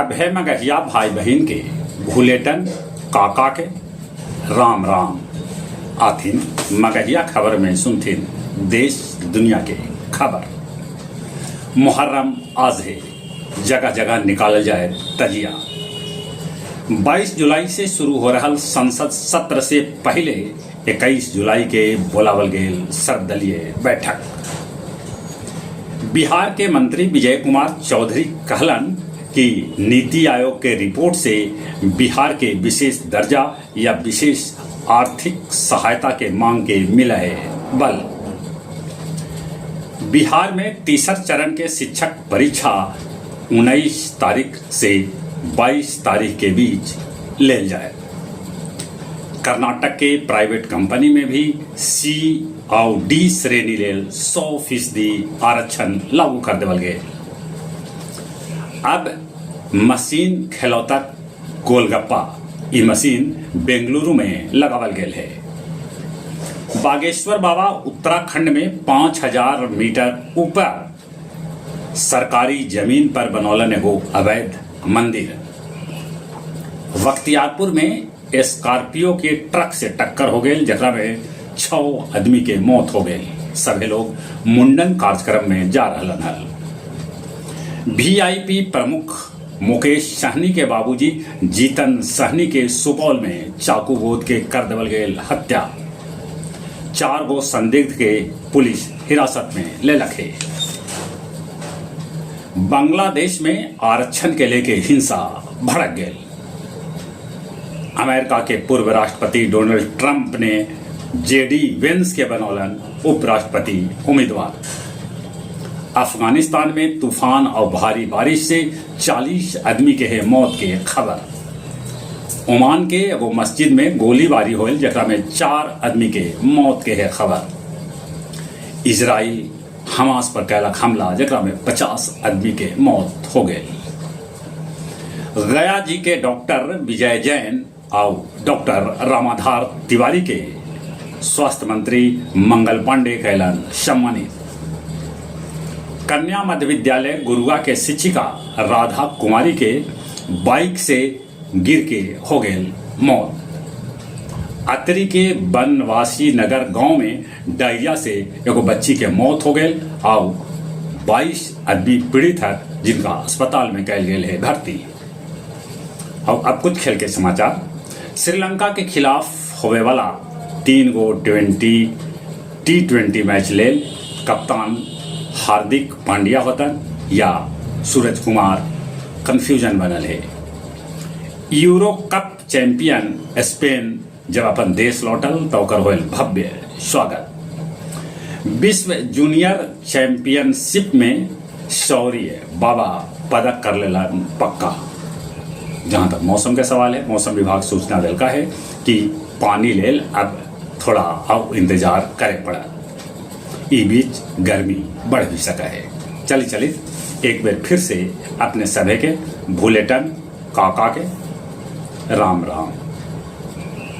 सभे मगहिया भाई बहन के भूलेटन काका के राम राम आथिन मगहिया खबर में सुनथिन देश दुनिया के खबर। मुहर्रम आज है, जगह जगह निकाल जाए तजिया। 22 जुलाई से शुरू हो रहा संसद सत्र से पहले 21 जुलाई के बोलावल गेल सर्वदलीय बैठक। बिहार के मंत्री विजय कुमार चौधरी कहलन कि नीति आयोग के रिपोर्ट से बिहार के विशेष दर्जा या विशेष आर्थिक सहायता के मांग के मिला है बल। बिहार में तीसरा चरण के शिक्षक परीक्षा 19 तारीख से 22 तारीख के बीच ले जाए। कर्नाटक के प्राइवेट कंपनी में भी सी और डी श्रेणी लेल 100% आरक्षण लागू कर देवल गए। अब मशीन खिलौता गोलगप्पा ई मशीन बेंगलुरु में लगावल गेल है। बागेश्वर बाबा उत्तराखंड में 5000 मीटर ऊपर सरकारी जमीन पर बनौलन एगो अवैध मंदिर। बख्तियारपुर में स्कॉर्पियो के ट्रक से टक्कर हो गई, जकरा में 6 आदमी के मौत हो गई। सभी लोग मुंडन कार्यक्रम में जा रहलन हल। वीआईपी प्रमुख मुकेश सहनी के बाबूजी जीतन सहनी के सुपौल में चाकू बोध के कर देवल गए हत्या। 4 गो संदिग्ध के पुलिस हिरासत में ले रखे। बांग्लादेश में आरक्षण के लेके हिंसा भड़क गई। अमेरिका के पूर्व राष्ट्रपति डोनाल्ड ट्रंप ने जेडी वेंस के बनौलन उपराष्ट्रपति उम्मीदवार। अफगानिस्तान में तूफान और भारी बारिश से 40 आदमी के है मौत के खबर। ओमान के एगो मस्जिद में गोलीबारी होल, जकरा में 4 आदमी के मौत के है खबर। इजराइल हमास पर कैलक हमला, जकरा में 50 आदमी के मौत हो गए। गया जी के डॉक्टर विजय जैन और डॉक्टर रामाधार तिवारी के स्वास्थ्य मंत्री मंगल पांडे कैलन सम्मानित। कन्या मध्य विद्यालय गुरुआ के शिक्षिका राधा कुमारी के बाइक से गिर के हो गए मौत। अतरी के बनवासी नगर गांव में डायरिया से एगो बच्ची के मौत हो गई और 22 आदमी पीड़ित है, जिनका अस्पताल में कैल गए है भर्ती। और अब कुछ खेल के समाचार। श्रीलंका के खिलाफ होवे वाला 3 गो टी20 मैच ले कप्तान हार्दिक पांड्या होतन या सूरज कुमार कंफ्यूजन बनल है। यूरो कप चैंपियन स्पेन जब अपन देश लौटल तो ओकर होल भव्य स्वागत। विश्व जूनियर चैंपियनशिप में शौर्य बाबा पदक कर लेला पक्का। जहां तक मौसम के सवाल है, मौसम विभाग सूचना दिलका है कि पानी लेल अब थोड़ा और इंतजार करे पड़ा। ई बीच गर्मी बढ़ भी सका है। चली एक बार फिर से अपने सभी के भूलेटन काका के राम राम।